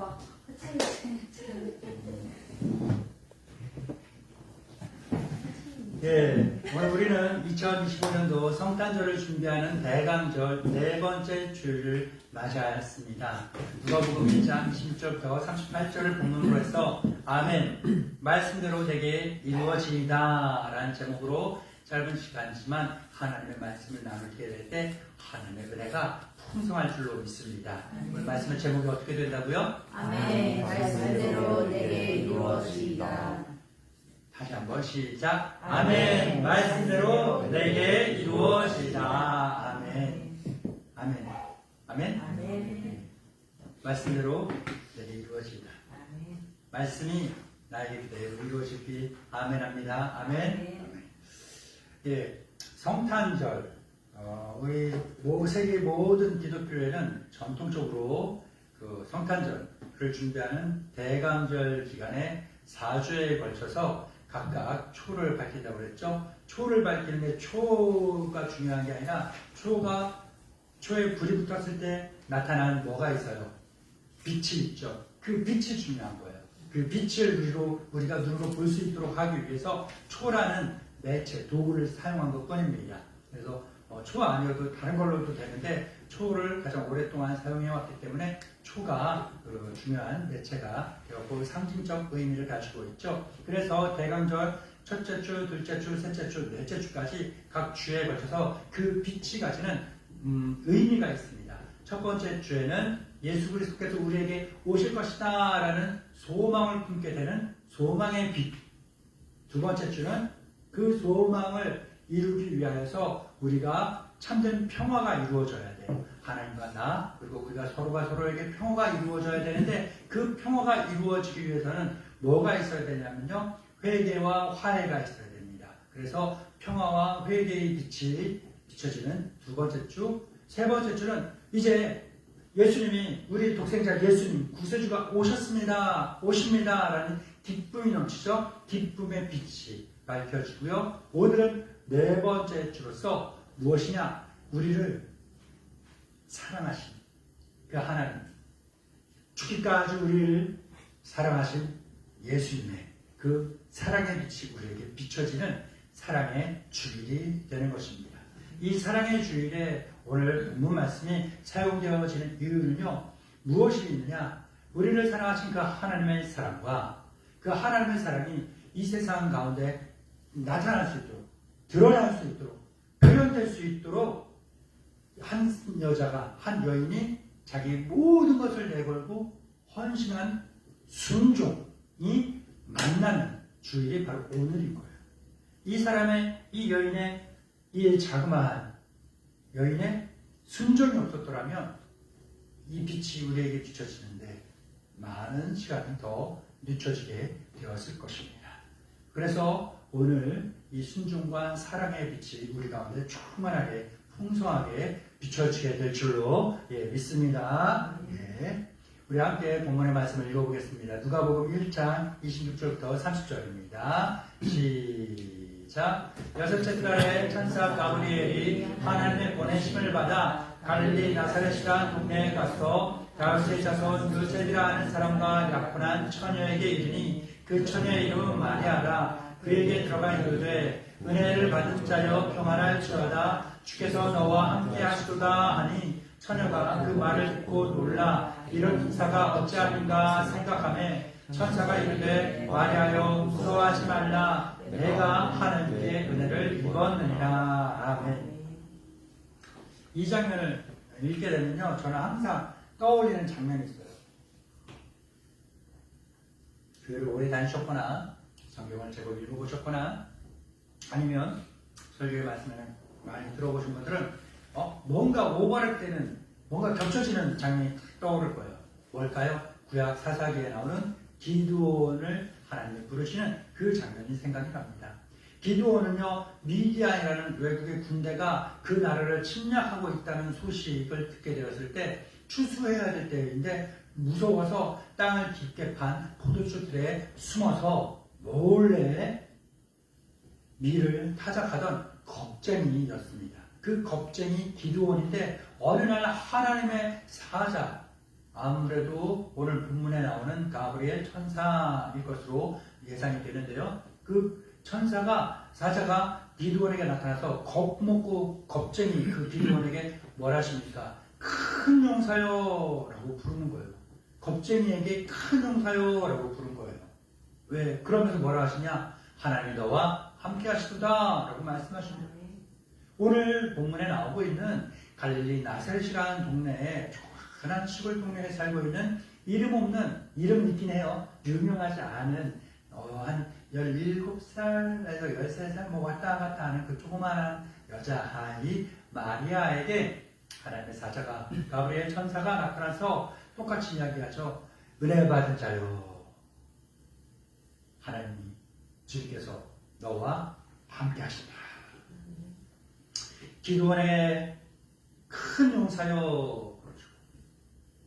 봐. 예, 오늘 우리는 2025년도 성탄절을 준비하는 대강절 네 번째 주일을 맞이하였습니다. 누가복음 1장 20절부터 38절을 본문으로 해서 아멘, 말씀대로 되게 이루어지이다 라는 제목으로 짧은 시간이지만 하나님의 말씀을 나누게 될 때 하나님의 은혜가 풍성할 줄로 믿습니다. 오늘 말씀의 제목이 어떻게 된다고요? 아멘, 말씀대로 내게 이루어지이다. 다시 한번 시작. 아멘. 말씀대로 내게 이루어지다. 아멘. 아멘. 아멘. 아멘. 말씀대로 내게 이루어지다. 아멘. 말씀이 나에게 그대로 이루어지기 아멘합니다. 아멘. 아멘. 예, 성탄절. 우리 세계 모든 기독교회는 전통적으로 그 성탄절을 준비하는 대강절 기간에 4주에 걸쳐서 각각 초를 밝힌다고 그랬죠. 초를 밝히는데 초가 중요한 게 아니라 초에 불이 붙었을 때 나타나는 뭐가 있어요? 빛이 있죠. 그 빛이 중요한 거예요. 그 빛을 우리가 눈으로 볼 수 있도록 하기 위해서 초라는 매체, 도구를 사용한 것 뿐입니다. 그래서 초 아니어도 다른 걸로도 되는데 초를 가장 오랫동안 사용해왔기 때문에 초가 중요한 매체가 되었고 상징적 의미를 가지고 있죠. 그래서 대강절 첫째 주, 둘째 주, 셋째 주, 넷째 주까지 각 주에 걸쳐서 그 빛이 가지는 의미가 있습니다. 첫 번째 주에는 예수 그리스도께서 우리에게 오실 것이다 라는 소망을 품게 되는 소망의 빛. 두 번째 주는 그 소망을 이루기 위하여서 우리가 참된 평화가 이루어져야 돼요. 하나님과 나, 그리고 우리가 서로가 서로에게 평화가 이루어져야 되는데 그 평화가 이루어지기 위해서는 뭐가 있어야 되냐면요. 회개와 화해가 있어야 됩니다. 그래서 평화와 회개의 빛이 비춰지는 두 번째 주. 세 번째 주는 이제 예수님이, 우리 독생자 예수님, 구세주가 오십니다 라는 기쁨이 넘치죠. 기쁨의 빛이 밝혀지고요. 오늘은 네 번째 주로서 무엇이냐? 우리를 사랑하신 그 하나님, 죽기까지 우리를 사랑하신 예수님의 그 사랑의 빛이 우리에게 비춰지는 사랑의 주일이 되는 것입니다. 이 사랑의 주일에 오늘 본문 말씀이 사용되어지는 이유는요, 무엇이 있느냐? 우리를 사랑하신 그 하나님의 사랑과 그 하나님의 사랑이 이 세상 가운데 나타날 수 있도록, 드러날 수 있도록, 표현될 수 있도록 한 여자가, 한 여인이 자기 모든 것을 내걸고 헌신한 순종이 만나는 주일이 바로 오늘인 거예요. 이 사람의, 이 여인의, 이 자그마한 여인의 순종이 없었더라면 이 빛이 우리에게 비춰지는데 많은 시간이 더 늦춰지게 되었을 것입니다. 그래서 오늘 이 순종과 사랑의 빛이 우리 가운데 충만하게 풍성하게 비춰지게 될 줄로 믿습니다. 우리 함께 본문의 말씀을 읽어보겠습니다. 누가복음 1장 26절부터 30절입니다. 시작. 여섯째 달에 천사 가브리엘이 하나님의 보내심을 받아 갈릴리 나사렛이라는 동네에 가서 다윗의 자손 요셉이라 하는 사람과 약혼한 처녀에게 이르니 그 처녀의 이름은 마리아라. 그에게 들어가 이르되 은혜를 받은 자여 평안할지어다. 주께서 너와 함께 하시도다 하니 처녀가 그 말을 듣고 놀라 이런 인사가 어찌하는가 생각하매 천사가 이르되 마리아여 무서워하지 말라. 내가 하나님께 은혜를 입었느니라. 아멘. 이 장면을 읽게 되면요, 저는 항상 떠올리는 장면이 있어요. 교회를 오래 다니셨거나 성경을 제법 읽어보셨거나 아니면 설교의 말씀을 많이 들어보신 분들은 뭔가 오버랩되는, 뭔가 겹쳐지는 장면이 떠오를 거예요. 뭘까요? 구약 사사기에 나오는 기드온을 하나님이 부르시는 그 장면이 생각이 납니다. 기드온은요, 미디안이라는 외국의 군대가 그 나라를 침략하고 있다는 소식을 듣게 되었을 때 추수해야 될 때인데 무서워서 땅을 깊게 판 포도주들에 숨어서 몰래 밀을 타작하던 겁쟁이였습니다. 그 겁쟁이 기드온인데 어느 날 하나님의 사자, 아무래도 오늘 본문에 나오는 가브리엘 천사일 것으로 예상이 되는데요. 그 천사가 사자가 기드온에게 나타나서 겁먹고 겁쟁이 그 기드온에게 뭘 하십니까? 큰 용사요 라고 부르는 거예요. 겁쟁이에게 큰 용사요 라고 부른 거예요. 왜? 그러면서 뭐라 하시냐? 하나님이 너와 함께 하시도다 라고 말씀하십니다. 오늘 본문에 나오고 있는 갈릴리 나사렛이라는 동네에 조그란 시골 동네에 살고 있는 이름 없는, 이름 있긴 해요. 유명하지 않은 한 17살에서 13살 뭐 왔다 갔다 하는 그 조그마한 여자아이 마리아에게 하나님의 사자가 가브리엘 천사가 나타나서 똑같이 이야기하죠. 은혜 받은 자요, 하나님 주께서 너와 함께 하신다. 기도원의 큰 용사요,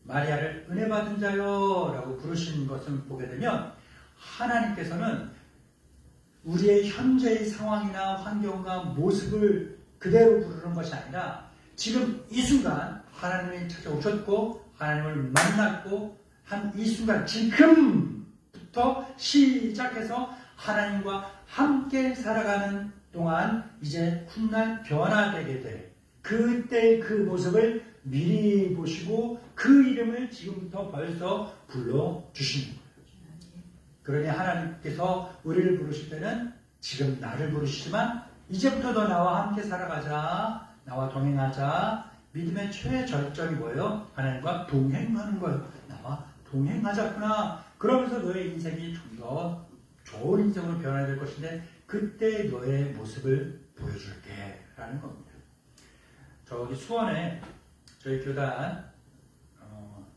마리아를 은혜 받은 자요 라고 부르신 것을 보게 되면 하나님께서는 우리의 현재의 상황이나 환경과 모습을 그대로 부르는 것이 아니라 지금 이 순간 하나님이 찾아오셨고 하나님을 만났고 한 이 순간 지금부터 시작해서 하나님과 함께 살아가는 동안 이제 훗날 변화되게 될 그때 그 모습을 미리 보시고 그 이름을 지금부터 벌써 불러주시는 거예요. 그러니 하나님께서 우리를 부르실 때는 지금 나를 부르시지만 이제부터 너 나와 함께 살아가자, 나와 동행하자. 믿음의 최절정이 뭐예요? 하나님과 동행하는 거예요. 나와 동행하자꾸나. 그러면서 너의 인생이 좀 더 좋은 인생으로 변화될 것인데 그때 너의 모습을 보여줄게 라는 겁니다. 저기 수원에 저희 교단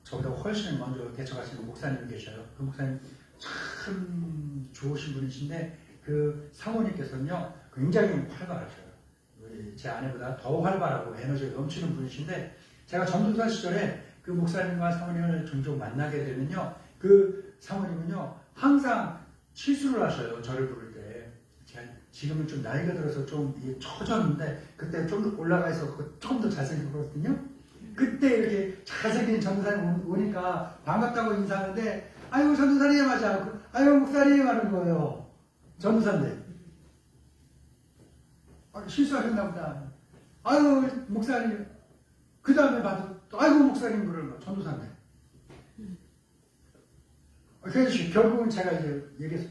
저보다 훨씬 먼저 개척하시는 목사님이 계셔요. 그 목사님 참 좋으신 분이신데 그 사모님께서는요 굉장히 활발하셔요. 제 아내보다 더 활발하고 에너지가 넘치는 분이신데 제가 전도사 시절에 그 목사님과 사모님을 종종 만나게 되면요 그 사모님은요 항상 실수를 하셔요. 저를 부를 때. 지금은 좀 나이가 들어서 좀 처졌는데 그때 좀 올라가 있었고 조금 더 잘생겼거든요. 그때 이렇게 잘생긴 전도사님 오니까 반갑다고 인사하는데 아이고 전도사님 맞아. 아이고 목사님 하는 거예요. 전도사인데. 실수하셨나 보다. 아이고 목사님. 그 다음에 봐도 또 아이고 목사님 부르는 거. 전도사인데. 그래서 결국은 제가 이제 얘기해서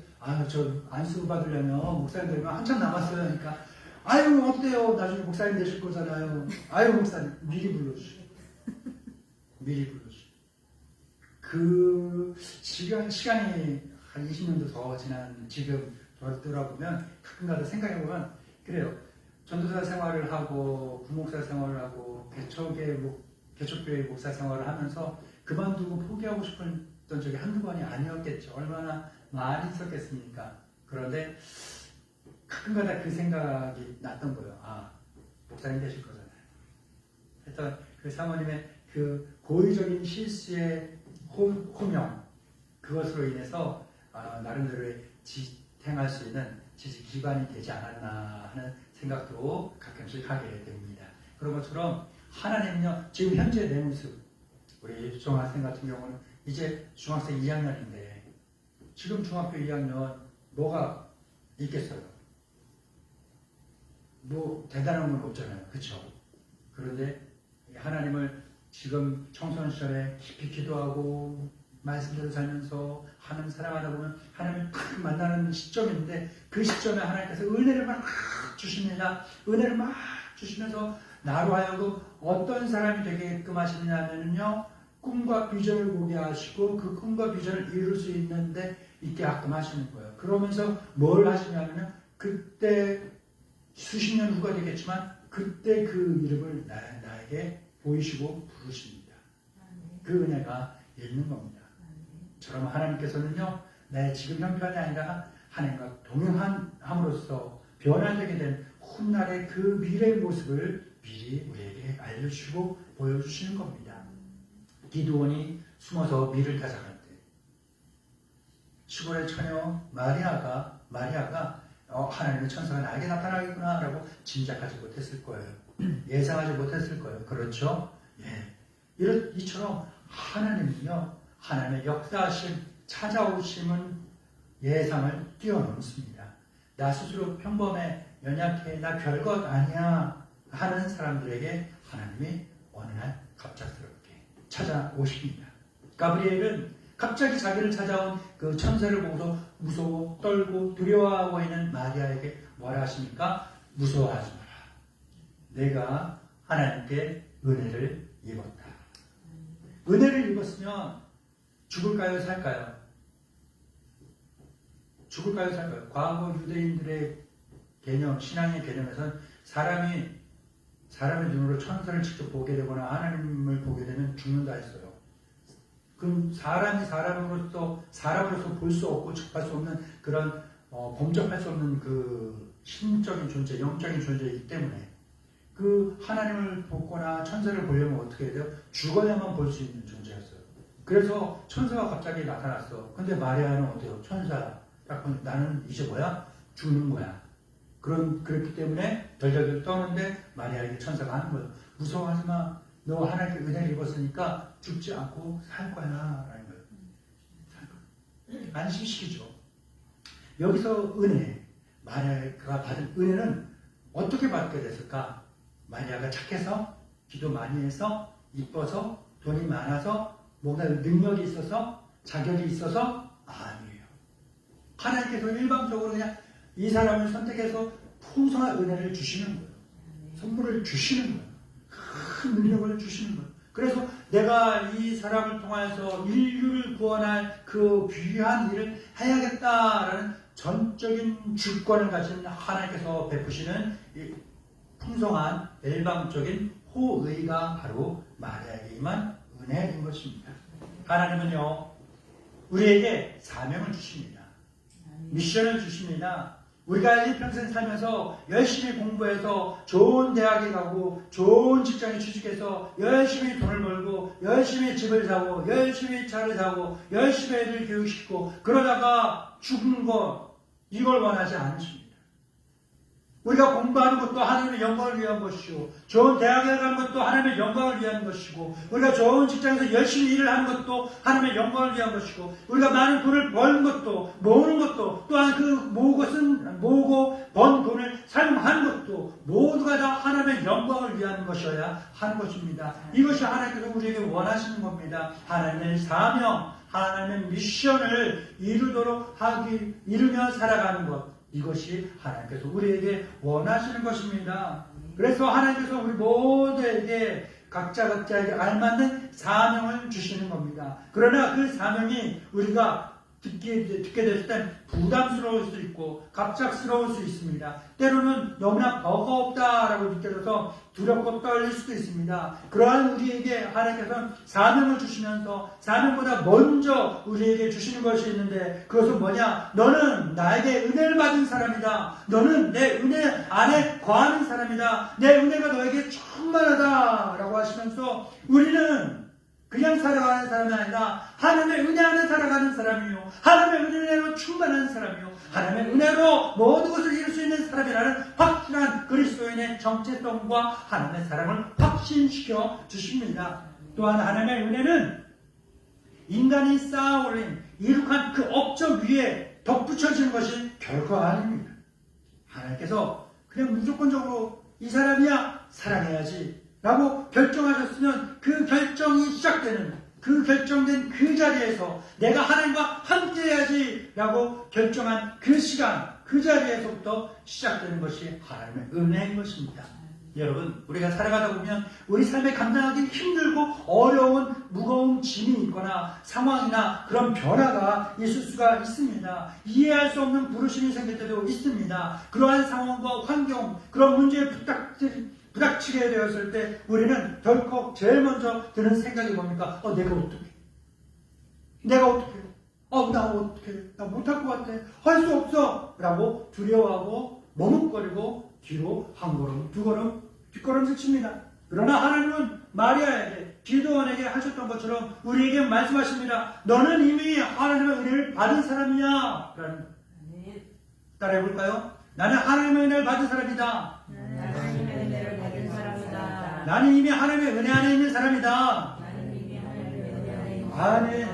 저 안수 받으려면 목사님 되면 한참 남았어요. 그러니까 아이고 어때요? 나중에 목사님 되실 거잖아요. 아이고 목사님 미리 불러주시오. 미리 불러주시오. 그 시간이 한 20년도 더 지난 지금 돌아보면 가끔가다 생각해보면 그래요. 전도사 생활을 하고 부목사 생활을 하고 개척교회 목사 생활을 하면서 그만두고 포기하고 싶었던 적이 한두 번이 아니었겠죠. 얼마나 많이 있었겠습니까? 그런데 가끔가다 그 생각이 났던 거예요. 목사님 되실 거잖아요. 하여튼 그 사모님의 그 고의적인 실수의 호명 그것으로 인해서 나름대로의 지탱할 수 있는 지지 기반이 되지 않았나 하는 생각도 가끔씩 하게 됩니다. 그런 것처럼 하나님은요 지금 현재 내 모습 우리 중학생 같은 경우는 이제 중학생 2학년인데 지금 중학교 2학년 뭐가 있겠어요? 뭐 대단한 건 없잖아요. 그렇죠? 그런데 하나님을 지금 청소년 시절에 깊이 기도하고 말씀대로 살면서 하나님 사랑하다 보면 하나님을 딱 만나는 시점인데 그 시점에 하나님께서 은혜를 막 주십니다. 은혜를 막 주시면서 나로 하여금 어떤 사람이 되게끔 하시느냐면요 꿈과 비전을 보게 하시고 그 꿈과 비전을 이룰 수 있게 하끔 하시는 거예요. 그러면서 뭘 하시냐면 그때 수십 년 후가 되겠지만 그때 그 이름을 나에게 보이시고 부르십니다. 그 은혜가 있는 겁니다. 저럼 하나님께서는요 내 지금 형편이 아니라 하나님과 동행함으로써 변화되게 된 훗날의 그 미래의 모습을 미리 우리에게 알려주시고 보여주시는 겁니다. 기드온이 숨어서 밀을 타작할 때 시골의 처녀 마리아가 하나님의 천사가 나에게 나타나겠구나 라고 짐작하지 못했을 거예요. 예상하지 못했을 거예요. 그렇죠? 예. 이처럼 하나님은요, 하나님의 역사하심, 찾아오심은 예상을 뛰어넘습니다. 나 스스로 평범해, 연약해, 나 별것 아니야 하는 사람들에게 하나님이 어느 날 갑작스럽게 찾아오십니다. 가브리엘은 갑자기 자기를 찾아온 그 천사를 보고서 무서워 떨고 두려워하고 있는 마리아에게 뭐라 하십니까? 무서워하지 마라. 내가 하나님께 은혜를 입었다. 은혜를 입었으면 죽을까요? 살까요? 죽을까요? 살까요? 과거 유대인들의 개념, 신앙의 개념에서는 사람의 눈으로 천사를 직접 보게 되거나 하나님을 보게 되면 죽는다 했어요. 그럼 사람이 사람으로서 볼 수 없고 접할 수 없는 그런 범접할 수 없는 그 신적인 존재, 영적인 존재이기 때문에 그 하나님을 보거나 천사를 보려면 어떻게 해야 돼요? 죽어야만 볼 수 있는 존재였어요. 그래서 천사가 갑자기 나타났어. 근데 마리아는 어때요? 천사. 나는 이제 뭐야? 죽는 거야. 그렇기 때문에 덜덜덜 떠는데 마리아에게 천사가 하는 거예요. 무서워하지 마. 너 하나님께 은혜를 입었으니까 죽지 않고 살 거야. 라는 거예요. 안심시키죠. 여기서 은혜, 마리아가 받은 은혜는 어떻게 받게 됐을까? 마리아가 착해서, 기도 많이 해서, 이뻐서, 돈이 많아서, 뭔가 능력이 있어서, 자격이 있어서? 아니에요. 하나님께서 일방적으로 그냥 이 사람을 선택해서 풍성한 은혜를 주시는 거예요. 선물을 주시는 거예요. 큰 능력을 주시는 거예요. 그래서 내가 이 사람을 통해서 인류를 구원할 그 귀한 일을 해야겠다라는 전적인 주권을 가진 하나님께서 베푸시는 이 풍성한 일방적인 호의가 바로 마리아에게 임한 은혜인 것입니다. 하나님은요, 우리에게 사명을 주십니다. 미션을 주십니다. 우리가 일평생 살면서 열심히 공부해서 좋은 대학에 가고 좋은 직장에 취직해서 열심히 돈을 벌고 열심히 집을 사고 열심히 차를 사고 열심히 애들 교육시키고 그러다가 죽는 것, 이걸 원하지 않으십니다. 우리가 공부하는 것도 하나님의 영광을 위한 것이고 좋은 대학에 가는 것도 하나님의 영광을 위한 것이고 우리가 좋은 직장에서 열심히 일을 하는 것도 하나님의 영광을 위한 것이고 우리가 많은 돈을 버는 것도 모으는 것도 또한 그 모으고 번 돈을 사용하는 것도 모두가 다 하나님의 영광을 위한 것이어야 하는 것입니다. 이것이 하나님께서 우리에게 원하시는 겁니다. 하나님의 사명, 하나님의 미션을 이루며 살아가는 것, 이것이 하나님께서 우리에게 원하시는 것입니다. 그래서 하나님께서 우리 모두에게 각자에게 알맞는 사명을 주시는 겁니다. 그러나 그 사명이 우리가 듣게 됐을 땐 부담스러울 수 있고 갑작스러울 수 있습니다. 때로는 너무나 버거웠다라고 느껴져서 두렵고 떨릴 수도 있습니다. 그러한 우리에게 하나님께서는 사명을 주시면서 사명보다 먼저 우리에게 주시는 것이 있는데 그것은 뭐냐? 너는 나에게 은혜를 받은 사람이다. 너는 내 은혜 안에 거하는 사람이다. 내 은혜가 너에게 충만하다 라고 하시면서 우리는 그냥 살아가는 사람이 아니라 하나님의 은혜 안에 살아가는 사람이요, 하나님의 은혜로 충만한 사람이요, 하나님의 은혜로 모든 것을 이룰 수 있는 사람이라는 확실한 그리스도인의 정체성과 하나님의 사랑을 확신시켜 주십니다. 또한 하나님의 은혜는 인간이 쌓아올린 이룩한 그 업적 위에 덧붙여지는 것이 결코 아닙니다. 하나님께서 그냥 무조건적으로 이 사람이야 사랑해야지 라고 결정하셨으면 그 결정이 시작되는, 그 결정된 그 자리에서 내가 하나님과 함께 해야지 라고 결정한 그 시간, 그 자리에서부터 시작되는 것이 하나님의 은혜인 것입니다. 여러분, 우리가 살아가다 보면 우리 삶에 감당하기 힘들고 어려운 무거운 짐이 있거나 상황이나 그런 변화가 있을 수가 있습니다. 이해할 수 없는 부르심이 생길 때도 있습니다. 그러한 상황과 환경, 그런 문제에 부닥치게 되었을 때 우리는 덜컥 제일 먼저 드는 생각이 뭡니까? 내가 어떻게? 나 못할 것 같아. 할 수 없어. 라고 두려워하고 머뭇거리고 뒤로 한 걸음, 두 걸음, 뒷걸음질 칩니다. 그러나 하나님은 마리아에게, 기도원에게 하셨던 것처럼 우리에게 말씀하십니다. 너는 이미 하나님의 은혜를 받은 사람이야. 따라해볼까요? 나는 하나님의 은혜를 받은 사람이다. 나는 이미 하나님의 은혜 안에 있는 사람이다. 아멘.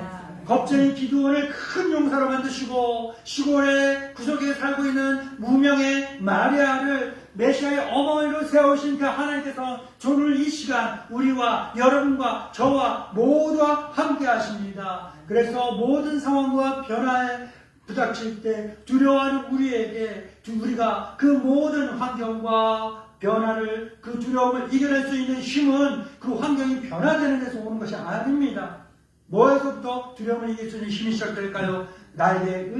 겁쟁이 기드온을 큰 용사로 만드시고 시골의 구석에 살고 있는 무명의 마리아를 메시아의 어머니로 세우신 그 하나님께서 오늘 이 시간 우리와 여러분과 저와 모두와 함께 하십니다. 그래서 모든 상황과 변화에 부닥칠 때 두려워하는 우리에게 우리가 그 모든 환경과 변화를 그 두려움을 이겨낼 수 있는 힘은 그 환경이 변화되는 데서 오는 것이 아닙니다. 뭐에서부터 두려움을 이길 수 있는 힘이 시작될까요? 나에게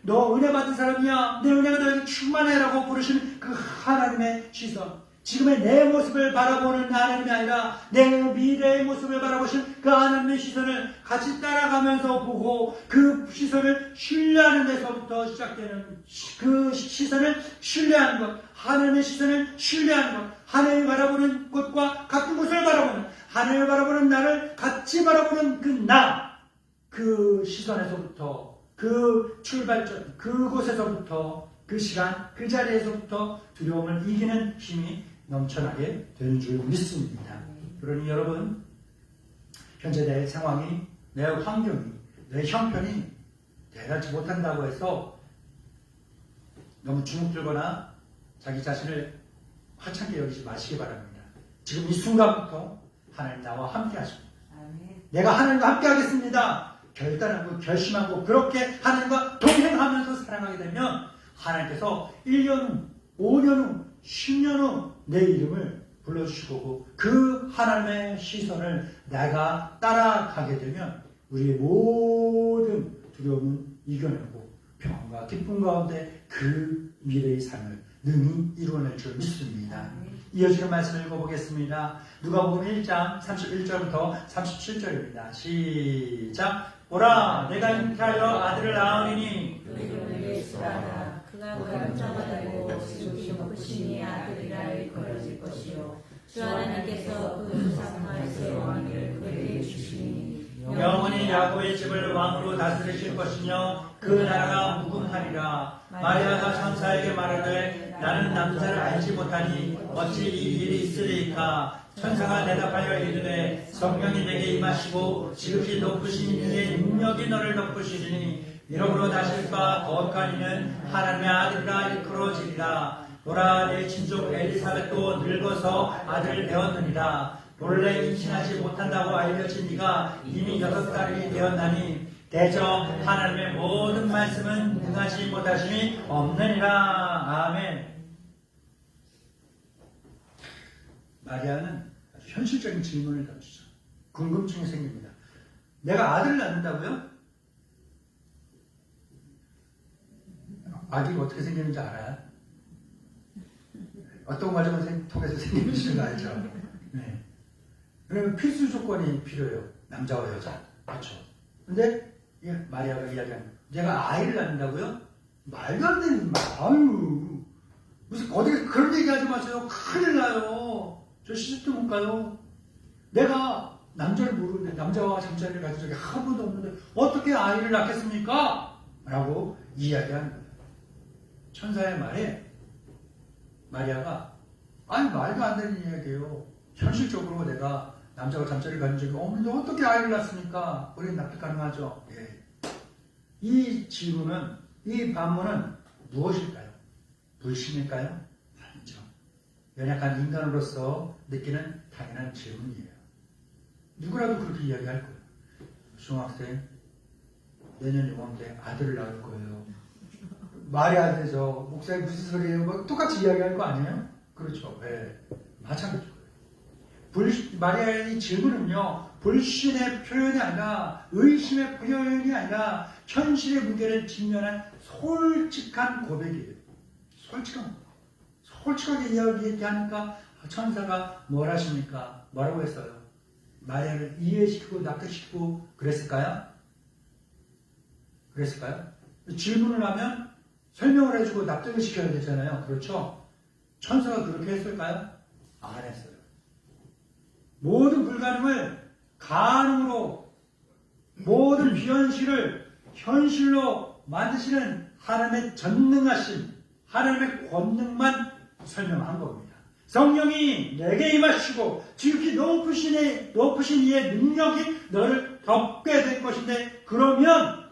너 은혜 받은 사람이야. 내 은혜가 너에게 충만해라고 부르시는 그 하나님의 시선. 지금의 내 모습을 바라보는 하나님이 아니라 내 미래의 모습을 바라보신 그 하나님의 시선을 같이 따라가면서 보고 그 시선을 신뢰하는 데서부터 시작되는 그 시선을 신뢰하는 것, 하나님의 시선을 신뢰하는 것, 하나님을 바라보는 것과 같은 곳을 바라보는, 하나님을 바라보는 나를 같이 바라보는 그 시선에서부터, 그 출발점, 그곳에서부터, 그 시간, 그 자리에서부터 두려움을 이기는 힘이 넘쳐나게 되는 줄 믿습니다. 그러니 여러분, 현재 내 상황이, 내 환경이, 내 형편이 대단치 못한다고 해서 너무 주눅들거나 자기 자신을 하찮게 여기지 마시기 바랍니다. 지금 이 순간부터 하나님 나와 함께 하십니다. 내가 하나님과 함께 하겠습니다. 결단하고 결심하고 그렇게 하나님과 동행하면서 살아가게 되면 하나님께서 1년 후, 5년 후, 10년 후 내 이름을 불러주시고 그 하나님의 시선을 내가 따라가게 되면 우리의 모든 두려움은 이겨내고 평안과 기쁨 가운데 그 미래의 삶을 능히 이루어낼 줄 믿습니다. 이어지는 말씀을 읽어보겠습니다. 누가복음 1장 31절부터 37절입니다. 시작. 보라, 내가 잉태하여 아들을 낳으리니 그가 감자가 되고 지극히 높으신 이의 아들이라 일컬어질 것이요 주 하나님께서 그 조상마에서 왕위를 그에게 주시니 영원히 야곱의 집을 왕으로 다스리실 것이며 그 나라가 무궁하리라. 마리아가 천사에게 말하되 나는 남자를 알지 못하니 어찌 이 일이 있으리까. 천사가 대답하여 이르되 성령이 내게 임하시고 지극히 높으신 이의 능력이 너를 덮으시리니 이러므로 나실 바 거룩한 이는 하나님의 아들이라 일컬어지리라. 보라, 내 친족 엘리사벳도 늙어서 아들을 배웠느니라. 본래 임신하지 못한다고 알려진 네가 이미 6살이 되었나니 대저 하나님의 모든 말씀은 능하지 못하심이 없느니라. 아멘. 마리아는 아주 현실적인 질문을 던지죠. 궁금증이 생깁니다. 내가 아들을 낳는다고요? 아기가 어떻게 생기는지 알아요? 어떤 과정을 통해서 생기는지 알죠? 네. 그러면 필수 조건이 필요해요. 남자와 여자. 그렇죠. 근데 마리아가 이야기하는 내가 아이를 낳는다고요? 말도 안 되는 말. 아유, 무슨 어디 그런 얘기하지 마세요. 큰일 나요. 저 시집도 못 가요. 내가 남자를 모르는데 남자와 잠자리를 가진 적이 한 번도 없는데 어떻게 아이를 낳겠습니까? 라고 이야기한 거예요. 천사의 말에 마리아가 아니 말도 안 되는 이야기예요. 현실적으로 내가 남자와 잠자리를 가진 적이 없는데 어떻게 아이를 낳습니까? 우리는 납득 가능하죠. 예. 이 질문은, 이 반문은 무엇일까요? 불신일까요? 아니죠. 연약한 인간으로서 느끼는 당연한 질문이에요. 누구라도 그렇게 이야기할 거예요. 중학생, 내년 요맘때 아들을 낳을 거예요. 말이 안 되죠. 목사님 무슨 소리예요? 뭐 똑같이 이야기할 거 아니에요? 그렇죠. 네. 마찬가지고요. 마리아의 질문은요, 불신의 표현이 아니라 의심의 표현이 아니라 현실의 문제를 직면한 솔직한 고백이에요. 솔직하게 이야기하니까 천사가 뭘 하십니까? 뭐라고 했어요? 마리아를 이해시키고 납득시키고 그랬을까요? 질문을 하면 설명을 해주고 납득을 시켜야 되잖아요. 그렇죠? 천사가 그렇게 했을까요? 안 했어요. 모든 불가능을 가능으로, 모든 비현실을 현실로 만드시는 하나님의 전능하심, 하나님의 권능만 설명한 겁니다. 성령이 내게 임하시고 지극히 높으신 이의 능력이 너를 덮게 될 것인데 그러면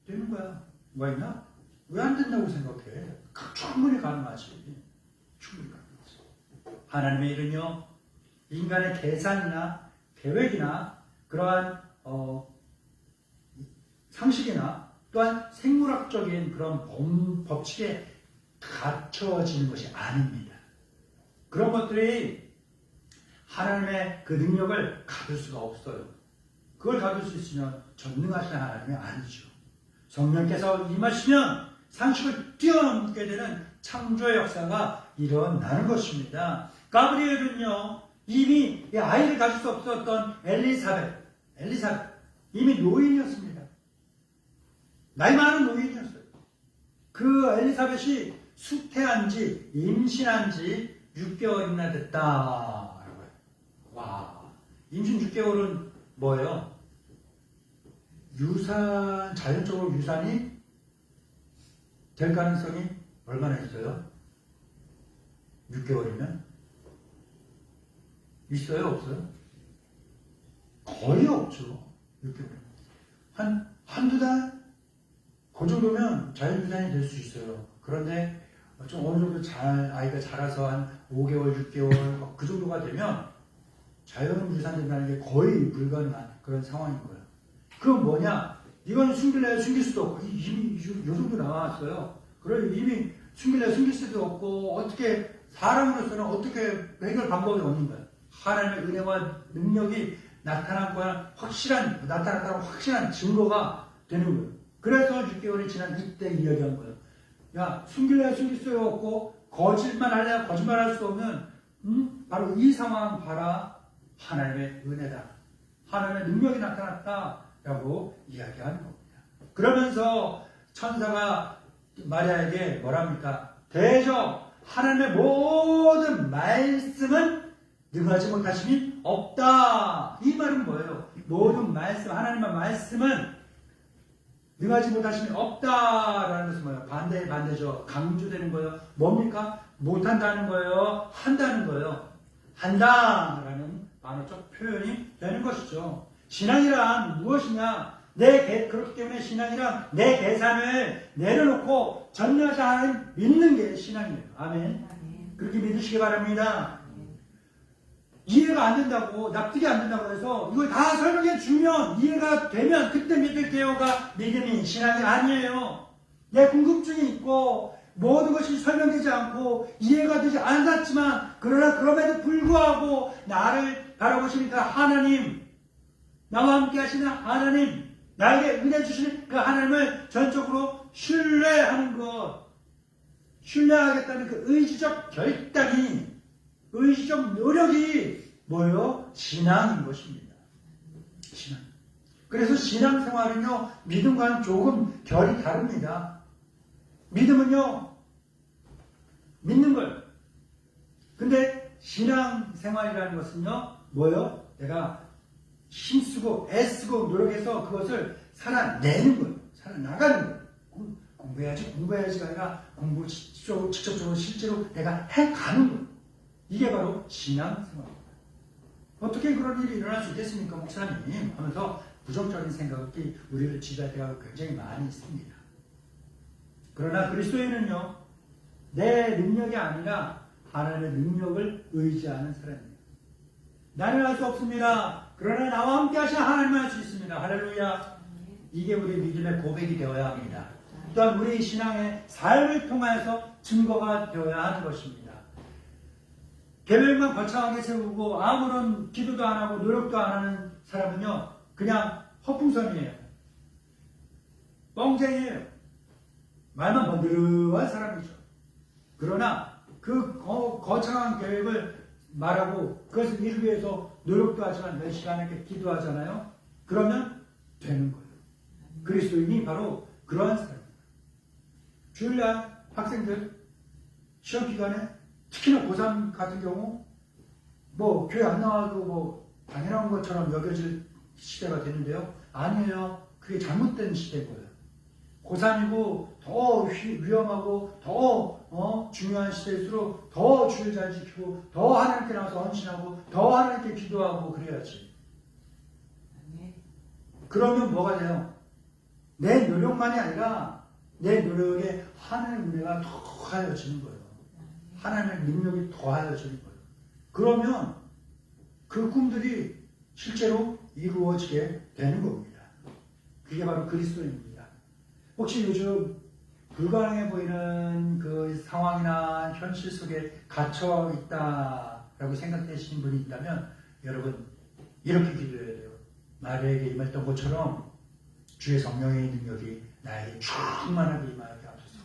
되는 거야. 뭐가 있나? 왜 안 된다고 생각해? 충분히 가능하지. 충분히 가능하지. 하나님의 일은요, 인간의 계산이나 계획이나 그러한 상식이나 또한 생물학적인 그런 법칙에 갖춰지는 것이 아닙니다. 그런 것들이 하나님의 그 능력을 가둘 수가 없어요. 그걸 가둘 수 있으면 전능하신 하나님이 아니죠. 성령께서 임하시면 상식을 뛰어넘게 되는 창조의 역사가 일어나는 것입니다. 가브리엘은요, 이미 아이를 가질 수 없었던 엘리사벳, 이미 노인이었습니다. 나이 많은 노인이었어요. 그 엘리사벳이 수태한 지, 임신한 지 6개월이나 됐다. 와, 임신 6개월은 뭐예요? 자연적으로 유산이 될 가능성이 얼마나 있어요? 6개월이면? 있어요? 없어요? 거의 없죠. 6개월. 한두 달? 그 정도면 자연유산이 될 수 있어요. 그런데 좀 어느 정도 아이가 자라서 한 5개월, 6개월, 그 정도가 되면 자연유산된다는 게 거의 불가능한 그런 상황인 거예요. 그건 뭐냐? 이건 숨길 수도 없고, 이미 요 정도 나왔어요. 그래, 이미 숨길 수도 없고, 어떻게, 사람으로서는 어떻게 해결 방법이 없는 거예요. 하나님의 은혜와 능력이 나타났다는 확실한 증거가 되는 거예요. 그래서 6개월이 지난 이때 이야기한 거예요. 야, 숨길 수도 없고, 거짓말할 수 없는, 바로 이 상황 봐라. 하나님의 은혜다. 하나님의 능력이 나타났다. 라고 이야기하는 겁니다. 그러면서 천사가 마리아에게 뭐랍니까? 대저 하나님의 모든 말씀은 능하지 못하심이 없다. 이 말은 뭐예요? 모든 말씀, 하나님의 말씀은 능하지 못하심이 없다라는 것은 뭐예요? 반대죠. 강조되는 거예요. 뭡니까? 못한다는 거예요. 한다는 거예요. 한다라는 반어적 표현이 되는 것이죠. 신앙이란 무엇이냐? 그렇기 때문에 신앙이란 내 계산을 내려놓고 전능하신 하나님 믿는 게 신앙이에요. 아멘. 그렇게 믿으시기 바랍니다. 이해가 안 된다고, 납득이 안 된다고 해서 이걸 다 설명해 주면, 이해가 되면 그때 믿을게요가 믿음이 신앙이 아니에요. 내 궁금증이 있고 모든 것이 설명되지 않고 이해가 되지 않았지만, 그러나 그럼에도 불구하고 나를 바라보시는 그 하나님, 나와 함께 하시는 하나님, 나에게 은혜 주시는 그 하나님을 전적으로 신뢰하는 것, 신뢰하겠다는 그 의지적 결단이, 의지적 노력이 뭐예요? 신앙인 것입니다. 신앙. 그래서 신앙생활은요, 믿음과는 조금 결이 다릅니다. 믿음은요, 믿는 거예요. 근데 신앙생활이라는 것은요, 뭐예요? 내가 힘쓰고 애쓰고 노력해서 그것을 살아내는 거예요. 살아나가는 거예요. 공부해야지가 아니라 공부 직접적으로 실제로 내가 해가는 거예요. 이게 바로 신앙생활입니다. 어떻게 그런 일이 일어날 수 있겠습니까, 목사님? 하면서 부정적인 생각이 우리를 지배할 때가 굉장히 많이 있습니다. 그러나 그리스도인은요, 내 능력이 아니라 하나님의 능력을 의지하는 사람입니다. 나는 할 수 없습니다. 그러나 나와 함께 하시는 하나님은 할 수 있습니다. 할렐루야. 이게 우리 믿음의 고백이 되어야 합니다. 또한 우리 신앙의 삶을 통해서 증거가 되어야 하는 것입니다. 계획만 거창하게 세우고 아무런 기도도 안 하고 노력도 안 하는 사람은요, 그냥 허풍선이에요. 뻥쟁이에요. 말만 번드르한 사람이죠. 그러나 그 거창한 계획을 말하고 그것을 이루기 위해서 노력도 하지만 몇 시간 이렇게 기도하잖아요. 그러면 되는 거예요. 그리스도인이 바로 그러한 사람입니다. 주일날 학생들 시험 기간에 특히나 고3 같은 경우 뭐 교회 안 나와도 뭐 당연한 것처럼 여겨질 시대가 되는데요. 아니에요. 그게 잘못된 시대인 거예요. 고3이고 더 위험하고 더 중요한 시대일수록 더 주일 잘 지키고 더 하나님께 나와서 헌신하고 더 하나님께 기도하고 그래야지. 그러면 뭐가 돼요? 내 노력만이 아니라 내 노력에 하나님의 은혜가 더하여지는 거예요. 하나님의 능력이 더하여지는 거예요. 그러면 그 꿈들이 실제로 이루어지게 되는 겁니다. 그게 바로 그리스도입니다. 혹시 요즘 불가능해 보이는 그 상황이나 현실 속에 갇혀 있다라고 생각되시는 분이 있다면 여러분 이렇게 기도해야 돼요. 마리아에게 임했던 것처럼 주의 성령의 능력이 나에게 충만하게 임하게 하옵소서.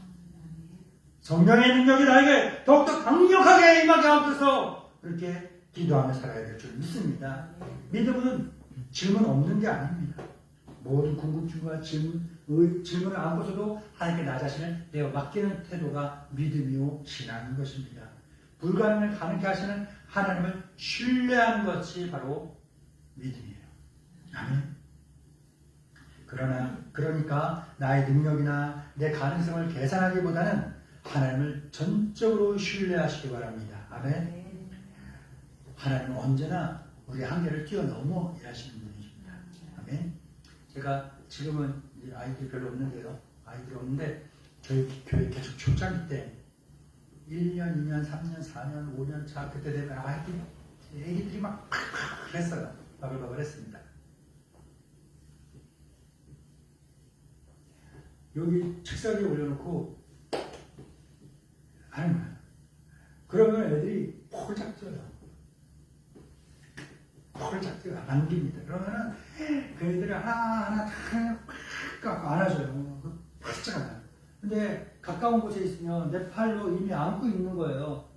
성령의 능력이 나에게 더욱더 강력하게 임하게 하옵소서. 그렇게 기도하며 살아야 될 줄 믿습니다. 믿음은 질문 없는 게 아닙니다. 모든 궁금증과 질문을 안고서도 하나님께 나 자신을 내어 맡기는 태도가 믿음이요 신앙인 것입니다. 불가능을 가능케 하시는 하나님을 신뢰하는 것이 바로 믿음이에요. 아멘. 그러니까 나의 능력이나 내 가능성을 계산하기보다는 하나님을 전적으로 신뢰하시기 바랍니다. 아멘. 하나님은 언제나 우리 한계를 뛰어넘어 일하시는 분이십니다. 아멘. 제가 지금은 아이들이 별로 없는데요. 아이들이 없는데 저희 교회 계속 초창기 때 1년, 2년, 3년, 4년, 5년 차 그때 되면 애기들이 막 했어요. 바글바글 했습니다. 여기 책상 위에 올려놓고 하는 거예요. 그러면 애들이 폴짝 뛰어요. 폴짝 뛰어 안깁니다. 그러면은 그 애들이 하나하나 다 안아줘요. 폴짝 안아요. 근데 가까운 곳에 있으면 내 팔로 이미 안고 있는 거예요.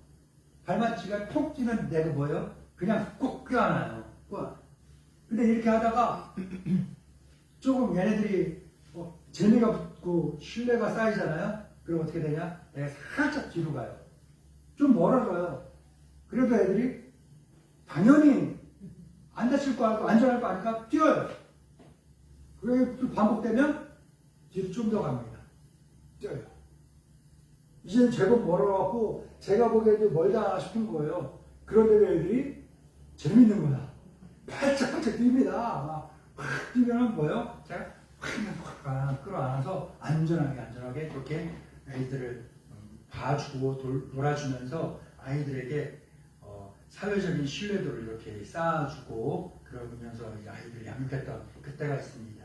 발맞지가 톡 뛰면 내가 뭐예요? 그냥 꼭 껴안아요. 근데 이렇게 하다가 조금 얘네들이 재미가 붙고 신뢰가 쌓이잖아요. 그럼 어떻게 되냐? 내가 살짝 뒤로 가요. 좀 멀어져요. 그래도 애들이 당연히 안 다칠 거 알고 안전할 거 아니까 뛰어요. 그게 또 반복되면 뒤로 좀 더 갑니다. 뛰어요. 이제는 제법 멀어갖고 제가 보기에도 멀다 싶은 거예요. 그런데 애들이 재밌는 거야. 팔짝팔짝 뜁니다. 막 뛰면 뭐예요? 제가 확 끌어안아서 안전하게 그렇게 아이들을 봐주고 놀아주면서 아이들에게 사회적인 신뢰도를 이렇게 쌓아주고 그러면서 아이들을 양육했던 그때가 있습니다.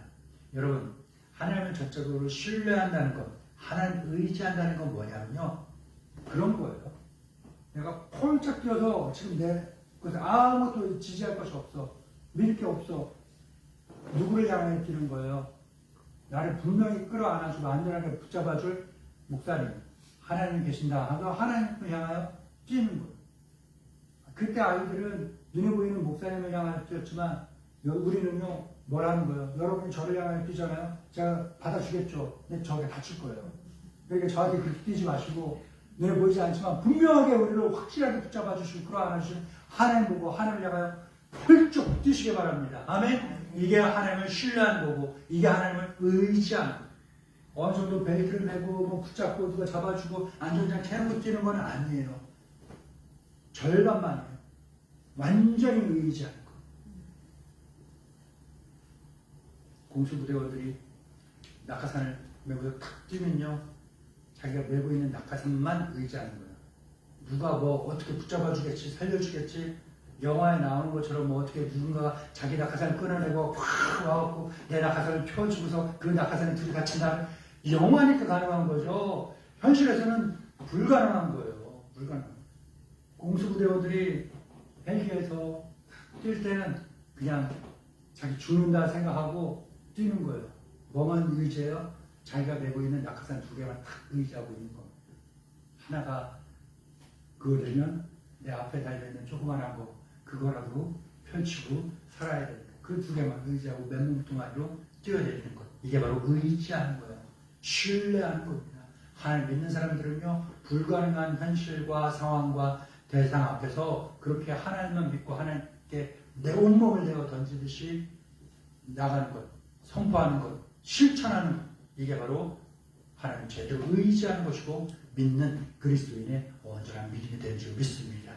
여러분, 하나님을 전적으로 신뢰한다는 것, 하나님을 의지한다는 건 뭐냐면요, 그런 거예요. 내가 폴짝 뛰어서 지금 내 것에 아무것도 지지할 것이 없어. 믿을 게 없어. 누구를 향해 뛰는 거예요? 나를 분명히 끌어안아주고 안전하게 붙잡아줄 목사님, 하나님 계신다 하고 하나님을 향하여 뛰는 거예요. 그때 아이들은 눈에 보이는 목사님을 향하여 뛰었지만 우리는요, 뭘 하는 거예요? 여러분이 저를 향하여 뛰잖아요? 제가 받아주겠죠. 근데 저게 다칠 거예요. 그러니까 저한테 그렇게 뛰지 마시고 눈에 보이지 않지만 분명하게 우리를 확실하게 붙잡아 주시고 끌어안아주시는 하나님 보고 하나님을 향하여 훌쩍 뛰시기 바랍니다. 아멘? 이게 하나님을 신뢰하는 거고 이게 하나님을 의지하는 거예요. 어느 정도 벨트를 매고 뭐 붙잡고 누가 잡아주고 안전장치 해놓고 뛰는 건 아니에요. 절반만이에요. 완전히 의지하는 거예요. 공수부대원들이 낙하산을 메고 탁 뛰면요, 자기가 메고 있는 낙하산만 의지하는 거예요. 누가 뭐 어떻게 붙잡아주겠지, 살려주겠지, 영화에 나오는 것처럼 뭐 어떻게 누군가가 자기 낙하산을 끊어내고 확 와갖고 내 낙하산을 펴주고서 그 낙하산에 둘이 갇힌다면 영화니까 가능한 거죠. 현실에서는 불가능한 거예요. 불가능. 공수부대원들이 헬기에서 뛸 때는 그냥 자기 죽는다 생각하고 뛰는 거예요. 뭐만 의지해요? 자기가 메고 있는 낙하산 2개만 탁 의지하고 있는 거. 하나가 그거 되면 내 앞에 달려있는 조그만한 거 그거라도 펼치고 살아야 되니까 그 2개만 의지하고 맨몸뚱아리로 뛰어내리는 것. 이게 바로 의지하는 거예요. 신뢰하는 겁니다. 하나님 믿는 사람들은요, 불가능한 현실과 상황과 대상 앞에서 그렇게 하나님만 믿고 하나님께 내 온몸을 내어 던지듯이 나가는 것, 선포하는 것, 실천하는 것. 이게 바로 하나님 제대로 의지하는 것이고 믿는 그리스도인의 온전한 믿음이 되는 줄 믿습니다.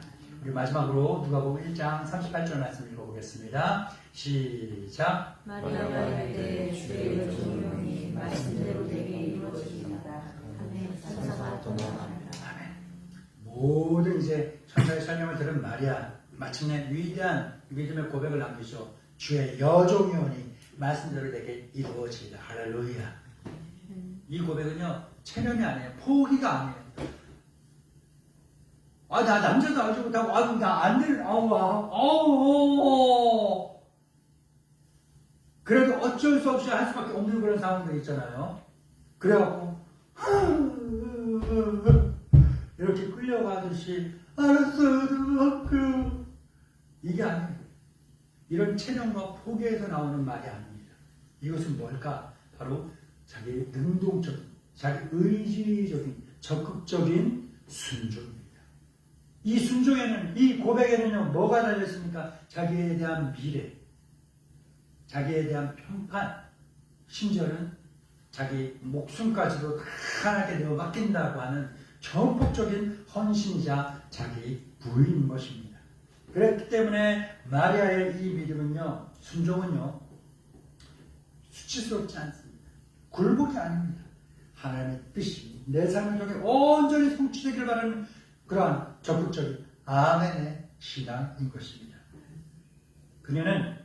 우리 마지막으로 누가복음 1장 38절 말씀 읽어보겠습니다. 시작. 마리아가 이르되 주의 여종이 말씀대로 되게 이루어지리이다. 아멘. 천사가 동행하리라. 아멘. 모든 이제 천사의 설명을 들은 마리아, 마침내 위대한 믿음의 고백을 남기죠. 주의 여종이오니 말씀대로 내게 이루어지리다. 할렐루야. 이 고백은요, 체념이 아니에요. 포기가 아니에요. 아, 나 남자도 알지 못하고, 아유, 나 안 될, 그래도 어쩔 수 없이 할 수밖에 없는 그런 상황들 있잖아요. 그래갖고, 이렇게 끌려가듯이, 알았어요, 이게 아니에요. 이런 체념과 포기에서 나오는 말이 아닙니다. 이것은 뭘까? 바로 자기 능동적인, 자기 의지적인, 적극적인 순종입니다. 이 순종에는, 이 고백에는요, 뭐가 달려있습니까? 자기에 대한 미래, 자기에 대한 평판, 심지어는 자기 목숨까지도 다 하나님께 내어 맡긴다고 하는 전폭적인 헌신이자 자기 부인인 것입니다. 그렇기 때문에 마리아의 이 믿음은요, 순종은요, 수치스럽지 않습니다. 굴복이 아닙니다. 하나님의 뜻이 내 삶을 통해 온전히 성취되기를 바라는 그러한 적극적인 아멘의 신앙인 것입니다. 그녀는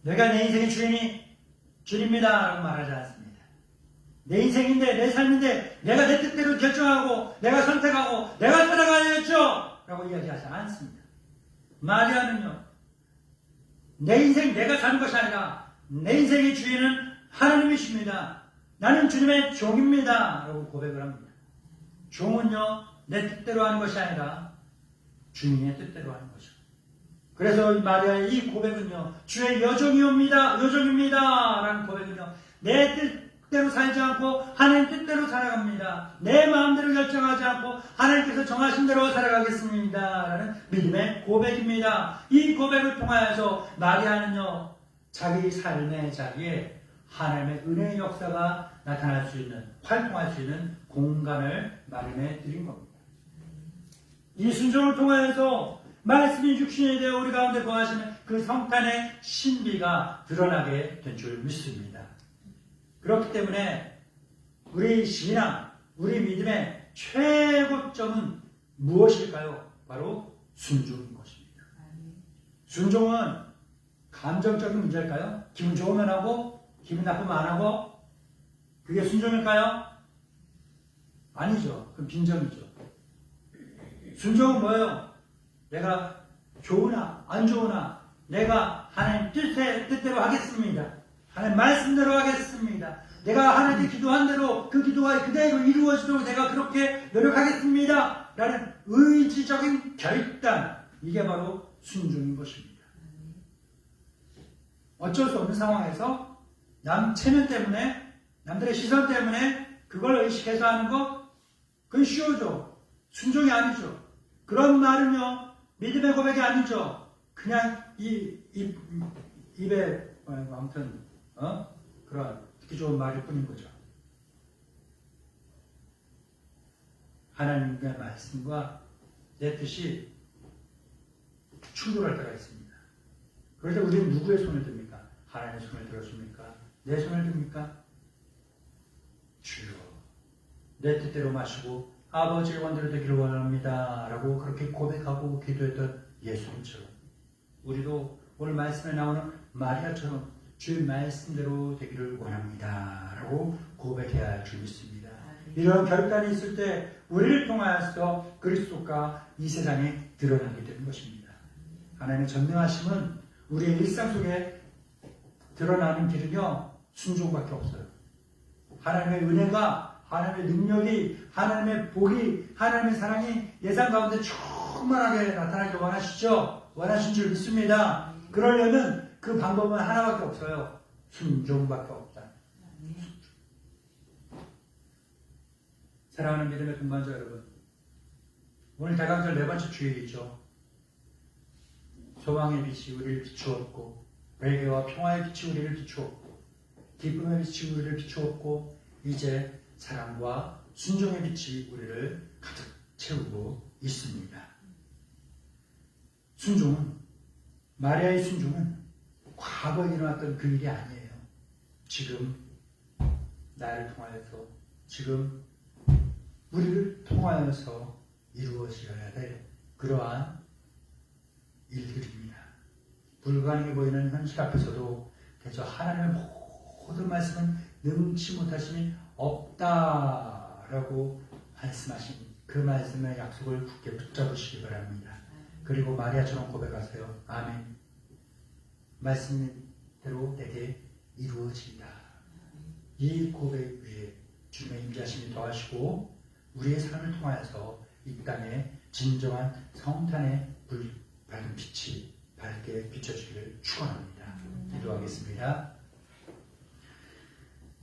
내가 내 인생의 주인입니다 라고 말하지 않습니다. 내 인생인데, 내 삶인데, 내가 내 뜻대로 결정하고, 내가 선택하고, 내가 살아가야겠죠 라고 이야기하지 않습니다. 마리아는요, 내 인생 내가 사는 것이 아니라 내 인생의 주인은 하나님이십니다. 나는 주님의 종입니다 라고 고백을 합니다. 종은요, 내 뜻대로 하는 것이 아니라 주인의 뜻대로 하는 것이죠. 그래서 마리아의 이 고백은요, 주의 여종입니다 라는 고백은요, 내 뜻대로 살지 않고 하나님 뜻대로 살아갑니다. 내 마음대로 결정하지 않고 하나님께서 정하신 대로 살아가겠습니다 라는 믿음의 고백입니다. 이 고백을 통하여서 마리아는요, 자기 삶의 자리에 하나님의 은혜의 역사가 나타날 수 있는, 활동할 수 있는 공간을 마련해 드린 겁니다. 이 순종을 통하여서 말씀이 육신이 되어 우리 가운데 거하시는 그 성탄의 신비가 드러나게 된 줄 믿습니다. 그렇기 때문에 우리 신앙, 우리 믿음의 최고점은 무엇일까요? 바로 순종인 것입니다. 순종은 감정적인 문제일까요? 기분 좋으면 하고 기분 나쁘면 안 하고 그게 순종일까요? 아니죠. 그건 빈정이죠. 순종은 뭐예요? 내가 좋으나 안 좋으나 내가 하나님 뜻대로 하겠습니다. 하나님 말씀대로 하겠습니다. 내가 하나님께 기도한 대로 그 기도가 그대로 이루어지도록 내가 그렇게 노력하겠습니다 라는 의지적인 결단, 이게 바로 순종인 것입니다. 어쩔 수 없는 상황에서 남 체면 때문에, 남들의 시선 때문에 그걸 의식해서 하는 거, 그건 쉬워져. 순종이 아니죠. 그런 말은요, 믿음의 고백이 아니죠. 그냥 입에 아무튼 그런 듣기 좋은 말일 뿐인 거죠. 하나님의 말씀과 내 뜻이 충돌할 때가 있습니다. 그럴 때 우리는 누구의 손을 듭니까? 하나님의 손을 들었습니까? 내 손을 듭니까? 주여, 내 뜻대로 마시고 아버지의 원대로 되기를 원합니다 라고 그렇게 고백하고 기도했던 예수님처럼 우리도 오늘 말씀에 나오는 마리아처럼 주의 말씀대로 되기를 원합니다 라고 고백해야 할 줄 믿습니다. 이런 결단이 있을 때 우리를 통하여서 그리스도가 이 세상에 드러나게 되는 것입니다. 하나님의 전능하심은 우리의 일상 속에 드러나는 길은요, 순종밖에 없어요. 하나님의 은혜가, 하나님의 능력이, 하나님의 복이, 하나님의 사랑이 예상 가운데 충만하게 나타나길 원하시죠? 원하신 줄 믿습니다. 그러려면 그 방법은 하나밖에 없어요. 순종밖에 없다. 사랑하는 믿음의 동반자 여러분, 오늘 대강절 네 번째 주일이죠. 소망의 빛이 우리를 비추었고, 회개와 평화의 빛이 우리를 비추었고, 기쁨의 빛이 우리를 비추었고, 이제 사랑과 순종의 빛이 우리를 가득 채우고 있습니다. 순종은, 마리아의 순종은 과거에 일어났던 그 일이 아니에요. 지금 나를 통하여서, 지금 우리를 통하여서 이루어져야 될 그러한 일들입니다. 불가능해 보이는 현실 앞에서도 대저 하나님의 모든 말씀은 능치 못하심이 없다라고 말씀하신 그 말씀의 약속을 굳게 붙잡으시기 바랍니다. 그리고 마리아처럼 고백하세요. 아멘. 말씀대로 내게 이루어진다. 이 고백 위에 주님의 임재하심이 더하시고 우리의 삶을 통하여서 이 땅에 진정한 성탄의 밝은 빛이 밝게 비춰지기를 축원합니다. 기도하겠습니다.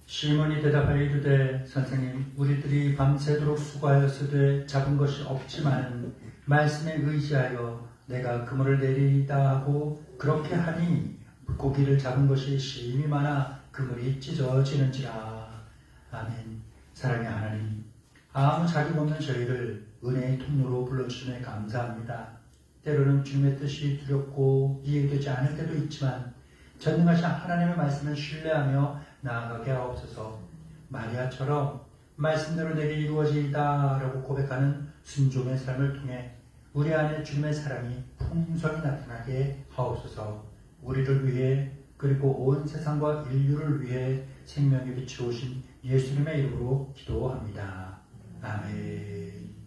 시몬이 대답하여 이르되 선생님 우리들이 밤새도록 수고하였으되 잡은 것이 없지만 말씀에 의지하여 내가 그물을 내리다 하고 그렇게 하니 고기를 잡은 것이 심히 많아 그물이 찢어지는지라. 아멘. 사랑의 하나님, 아무 자격 없는 저희를 은혜의 통로로 불러주심에 감사합니다. 때로는 주님의 뜻이 두렵고 이해되지 않을 때도 있지만 전능하신 하나님의 말씀을 신뢰하며 나아가게 하옵소서. 마리아처럼 말씀대로 내게 이루어지이다 라고 고백하는 순종의 삶을 통해 우리 안에 주님의 사랑이 풍성히 나타나게 하옵소서. 우리를 위해 그리고 온 세상과 인류를 위해 생명의 빛이 오신 예수님의 이름으로 기도합니다. 아멘.